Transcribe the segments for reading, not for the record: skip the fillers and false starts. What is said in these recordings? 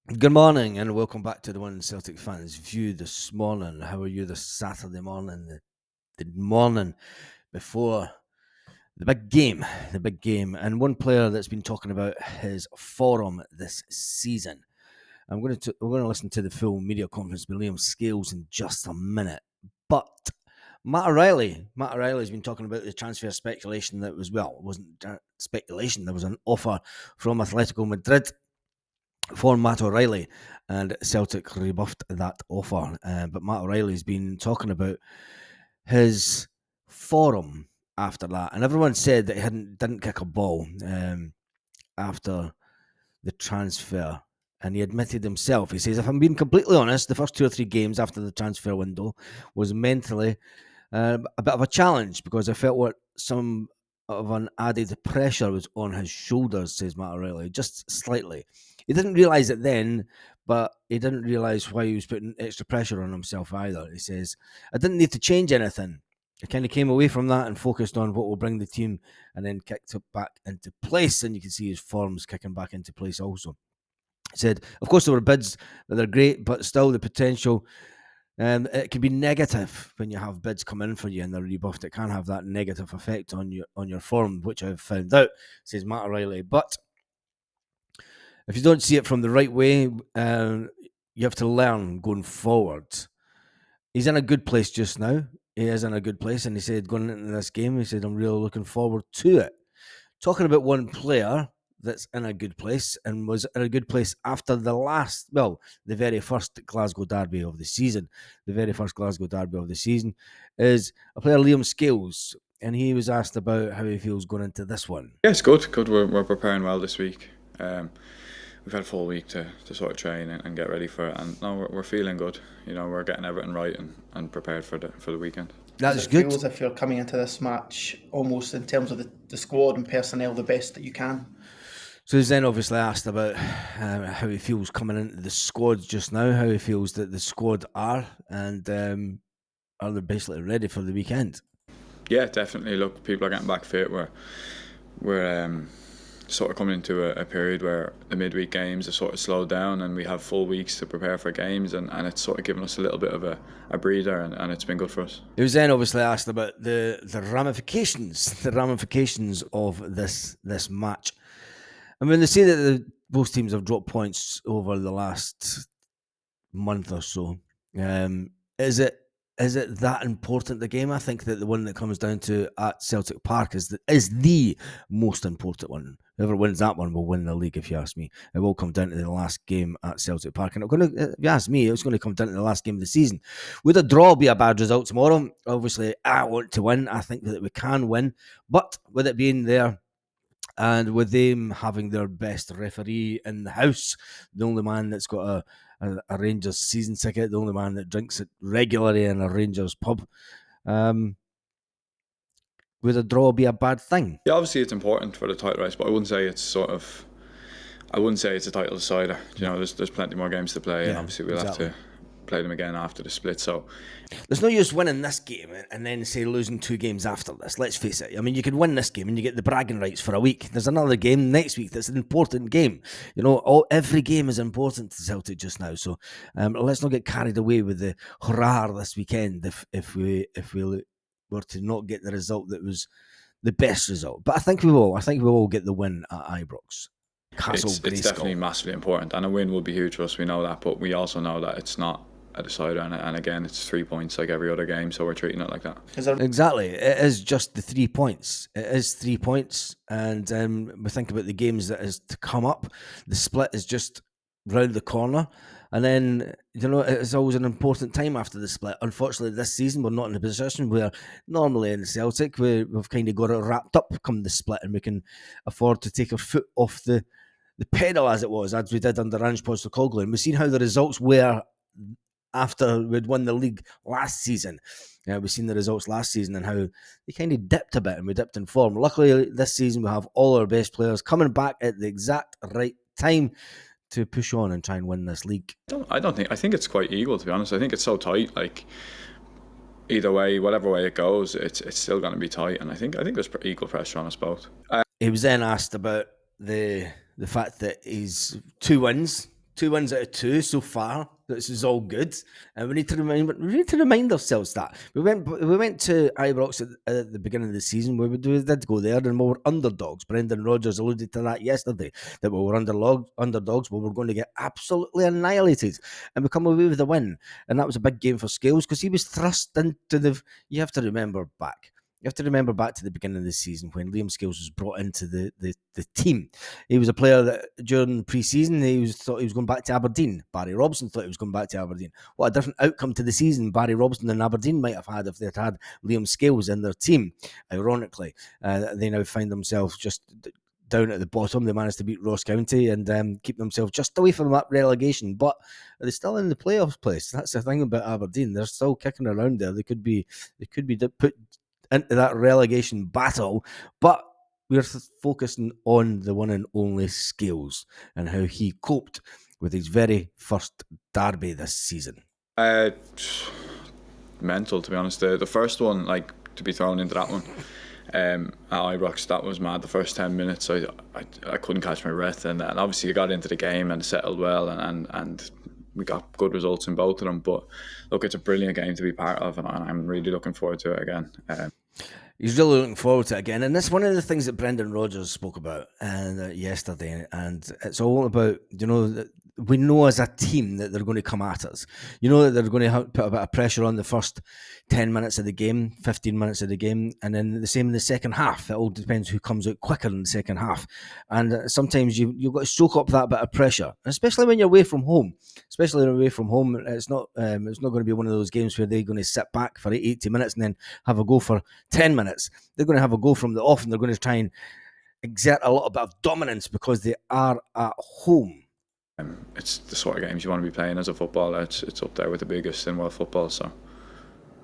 Good morning and welcome back to the One Celtic Fans View this morning. How are you this Saturday morning, the morning before the big game? The big game. And one player that's been talking about his forum this season. We're going to listen to the full media conference with Liam Scales in just a minute. But Matt O'Reilly's been talking about the transfer speculation that was, well, it wasn't speculation. There was an offer from Atletico Madrid for Matt O'Reilly, and Celtic rebuffed that offer. But Matt O'Reilly's been talking about his forum after that, and everyone said that he didn't kick a ball after the transfer. And he admitted himself. He says, "If I'm being completely honest, the first 2 or 3 games after the transfer window was mentally a bit of a challenge because I felt what some of an added pressure was on his shoulders," says Matt O'Reilly, just slightly. He didn't realise it then, but he didn't realise why he was putting extra pressure on himself either. He says, "I didn't need to change anything. I kind of came away from that and focused on what will bring the team and then kicked it back into place." And you can see his forms kicking back into place also. He said, "Of course, there were bids, but they're great, but still the potential it can be negative when you have bids come in for you and they're rebuffed. It can have that negative effect on your form, which I've found out," says Matt O'Reilly. But if you don't see it from the right way, you have to learn going forward. He's in a good place just now. He is in a good place, and he said going into this game, he said, "I'm really looking forward to it." Talking about one player that's in a good place and was in a good place after the very first Glasgow derby of the season. The very first Glasgow derby of the season is a player, Liam Scales, and he was asked about how he feels going into this one. Yeah, it's good. Good. We're preparing well this week. We've had a full week to sort of train and get ready for it, and no, we're feeling good. We're getting everything right and prepared for the weekend. That's Does it good. feel as if you're coming into this match almost in terms of the squad and personnel the best that you can? So he's then obviously asked about how he feels coming into the squad just now, how he feels that the squad are, and are they basically ready for the weekend? Yeah, definitely. Look, people are getting back fit. We're sort of coming into a period where the midweek games are sort of slowed down and we have full weeks to prepare for games, and it's sort of given us a little bit of a breather, and it's been good for us. He was then obviously asked about the ramifications of this match. I mean, they say that both teams have dropped points over the last month or so. Is it that important, the game? I think that the one that comes down to at Celtic Park is the most important one. Whoever wins that one will win the league, if you ask me. It will come down to the last game at Celtic Park. And if you ask me, it's going to come down to the last game of the season. Would a draw be a bad result tomorrow? Obviously, I want to win. I think that we can win. But with it being there, and with them having their best referee in the house, the only man that's got a Rangers season ticket, the only man that drinks it regularly in a Rangers pub, would a draw be a bad thing? Yeah, obviously it's important for the title race, but I wouldn't say it's a title decider. There's plenty more games to play, and obviously we'll have to play them again after the split. So there's no use winning this game and then say losing 2 games after this. Let's face it. I mean, you could win this game and you get the bragging rights for a week. There's another game next week that's an important game. Every game is important to Celtic just now. So let's not get carried away with the hurrah this weekend if we were to not get the result that was the best result. But I think we will. I think we will get the win at Ibrox. it's definitely massively important, and a win would be huge for us. We know that, but we also know that it's not a decider, and again, it's 3 points like every other game, so we're treating it like that. Exactly. It is just the 3 points. It is 3 points, and we think about the games that is to come up. The split is just round the corner, and then it's always an important time after the split. Unfortunately, this season we're not in a position where normally in Celtic we've kind of got it wrapped up come the split, and we can afford to take our foot off the pedal as we did under Ange Postecoglou. And we've seen how the results were after we'd won the league last season. We've seen the results last season and how they kind of dipped a bit, and we dipped in form. Luckily, this season we have all our best players coming back at the exact right time to push on and try and win this league. I think it's quite equal, to be honest. I think it's so tight. Like, either way, whatever way it goes, it's still going to be tight, and I think there's equal pressure on us both. He was then asked about the fact that he's 2 wins, 2 wins out of 2 so far. This is all good, and we need to remind ourselves that we went to Ibrox at the beginning of the season where we did go there, and we were underdogs. Brendan Rodgers alluded to that yesterday, that we were underdogs, but we were going to get absolutely annihilated, and we come away with a win, and that was a big game for Scales because he was thrust into the. You have to remember back. You have to remember back to the beginning of the season when Liam Scales was brought into the team. He was a player that during pre-season thought he was going back to Aberdeen. Barry Robson thought he was going back to Aberdeen. What a different outcome to the season Barry Robson and Aberdeen might have had if they'd had Liam Scales in their team. Ironically, they now find themselves just down at the bottom. They managed to beat Ross County and keep themselves just away from that relegation, but they're still in the playoffs place. That's the thing about Aberdeen. They're still kicking around there. They could be put into that relegation battle, but we're focusing on the one and only Scales and how he coped with his very first derby this season. Mental, to be honest. The first one, like, to be thrown into that one at Ibrox, that was mad. The first 10 minutes, I couldn't catch my breath, and obviously you got into the game and settled well, and we got good results in both of them. But look, it's a brilliant game to be part of, and I'm really looking forward to it again. He's really looking forward to it again, and that's one of the things that Brendan Rodgers spoke about yesterday. And it's all about, that we know as a team that they're going to come at us. You know that they're going to put a bit of pressure on the first 10 minutes of the game, 15 minutes of the game, and then the same in the second half. It all depends who comes out quicker in the second half. And sometimes you've got to soak up that bit of pressure, especially when you're away from home. Especially away from home, it's not going to be one of those games where they're going to sit back for 80 minutes and then have a go for 10 minutes. They're going to have a go from the off, and they're going to try and exert a little bit of dominance because they are at home. It's the sort of games you want to be playing as a footballer. It's up there with the biggest in world football. So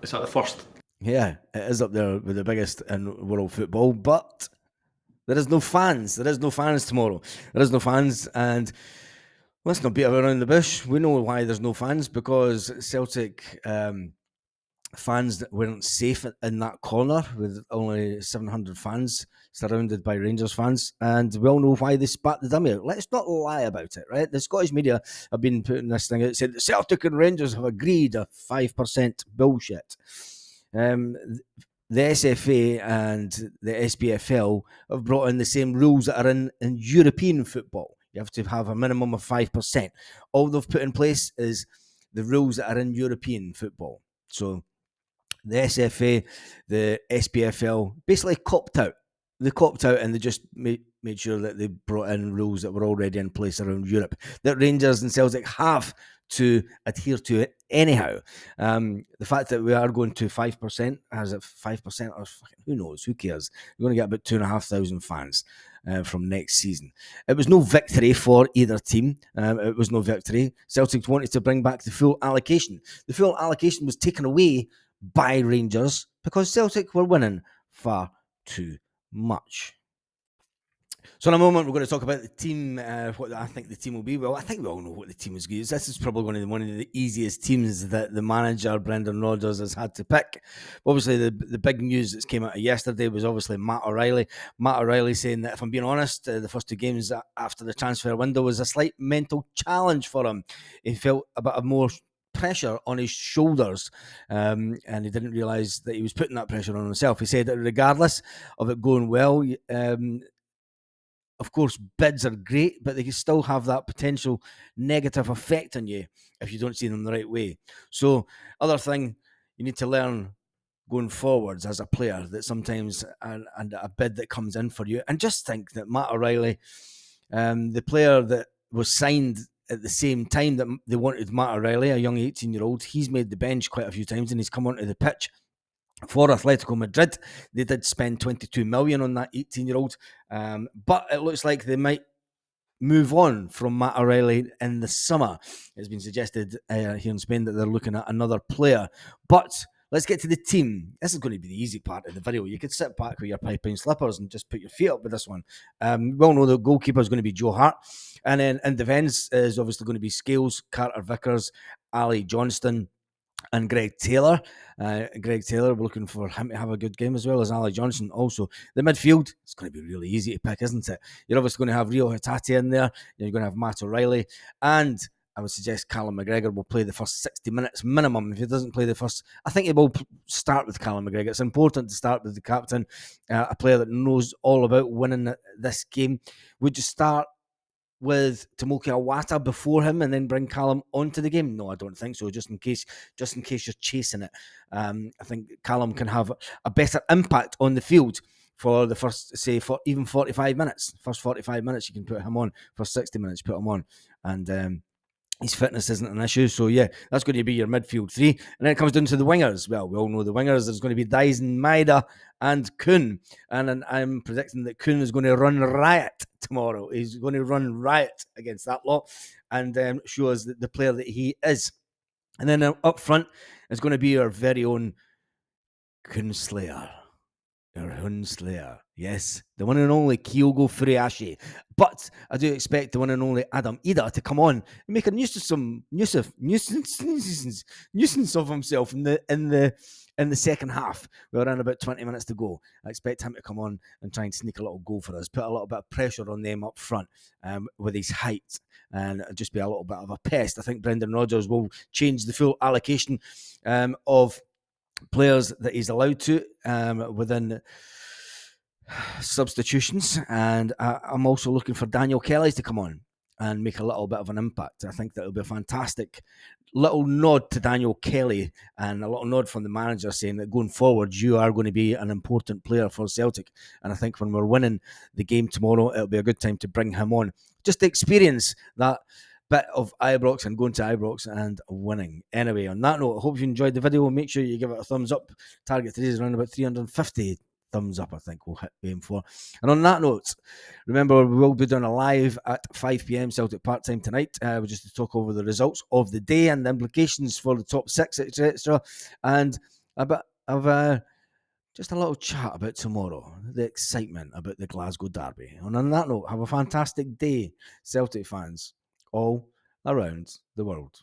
is that the first? Yeah, it is up there with the biggest in world football, but there is no fans. There is no fans tomorrow. There is no fans, and let's not beat around the bush. We know why there's no fans, because Celtic fans that weren't safe in that corner with only 700 fans surrounded by Rangers fans, and we all know why they spat the dummy out. Let's not lie about it, right? The Scottish media have been putting this thing out, said that Celtic and Rangers have agreed a 5% bullshit. The SFA and the SPFL have brought in the same rules that are in European football. You have to have a minimum of 5%. All they've put in place is the rules that are in European football. So the SFA, the SPFL basically copped out. They copped out, and they just made sure that they brought in rules that were already in place around Europe that Rangers and Celtic have to adhere to it anyhow. The fact that we are going to 5%, has it 5% or who knows, who cares? We're going to get about 2,500 fans from next season. It was no victory for either team. It was no victory. Celtic wanted to bring back the full allocation. The full allocation was taken away by Rangers because Celtic were winning far too much. So in a moment, we're going to talk about the team, what I think the team will be. Well, I think we all know what the team is going to be. This is probably going to be one of the easiest teams that the manager, Brendan Rodgers, has had to pick. Obviously, the big news that came out of yesterday was obviously Matt O'Reilly. Matt O'Reilly saying that, if I'm being honest, the first two games after the transfer window was a slight mental challenge for him. He felt a bit of more pressure on his shoulders, and he didn't realise that he was putting that pressure on himself. He said that regardless of it going well, of course, bids are great, but they can still have that potential negative effect on you if you don't see them the right way. So, other thing you need to learn going forwards as a player, that sometimes and a bid that comes in for you, and just think that Matt O'Reilly, the player that was signed at the same time that they wanted Matt O'Reilly, a young 18-year-old, he's made the bench quite a few times and he's come onto the pitch for Atletico Madrid. They did spend 22 million on that 18-year-old, but it looks like they might move on from Matt O'Reilly in the summer. It's been suggested here in Spain that they're looking at another player. But let's get to the team. This is going to be the easy part of the video. You could sit back with your piping slippers and just put your feet up with this one. We all know the goalkeeper is going to be Joe Hart. And then in defence is obviously going to be Scales, Carter Vickers, Ali Johnston, and Greg Taylor. We're looking for him to have a good game as well as Ali Johnson. Also, the midfield, it's going to be really easy to pick, isn't it? You're obviously going to have Rio Hatate in there. You're going to have Matt O'Reilly. And I would suggest Callum McGregor will play the first 60 minutes minimum. If he doesn't play the first, I think he will start with Callum McGregor. It's important to start with the captain, a player that knows all about winning this game. Would you start with Tomoki Awata before him and then bring Callum onto the game? No, I don't think so. Just in case you're chasing it, I think Callum can have a better impact on the field for the first, say, for even 45 minutes. First 45 minutes, you can put him on. For 60 minutes, put him on, and his fitness isn't an issue. So, yeah, that's going to be your midfield three. And then it comes down to the wingers. Well, we all know the wingers. There's going to be Dyson, Maida, and Kuhn. And I'm predicting that Kuhn is going to run riot tomorrow. He's going to run riot against that lot and show us the player that he is. And then up front is going to be our very own Kuhn Slayer. Slayer, yes, the one and only Kyogo Furuhashi. But I do expect the one and only Adam Ida to come on and make a nuisance of himself in the second half. We're around about 20 minutes to go. I expect him to come on and try and sneak a little goal for us, put a little bit of pressure on them up front with his height and just be a little bit of a pest. I think Brendan Rodgers will change the full allocation of players that he's allowed to within substitutions, and I'm also looking for Daniel Kelly to come on and make a little bit of an impact. I think that will be a fantastic little nod to Daniel Kelly and a little nod from the manager saying that going forward you are going to be an important player for Celtic, and I think when we're winning the game tomorrow it'll be a good time to bring him on just to experience that bit of Ibrox and going to Ibrox and winning. Anyway, on that note, I hope you enjoyed the video. Make sure you give it a thumbs up. Target today is around about 350 thumbs up, I think we'll aim for. And on that note, remember we will be doing a live at 5 p.m. Celtic Part Time tonight, just to talk over the results of the day and the implications for the top six, etc. And a bit of just a little chat about tomorrow, the excitement about the Glasgow Derby. And on that note, have a fantastic day, Celtic fans all around the world.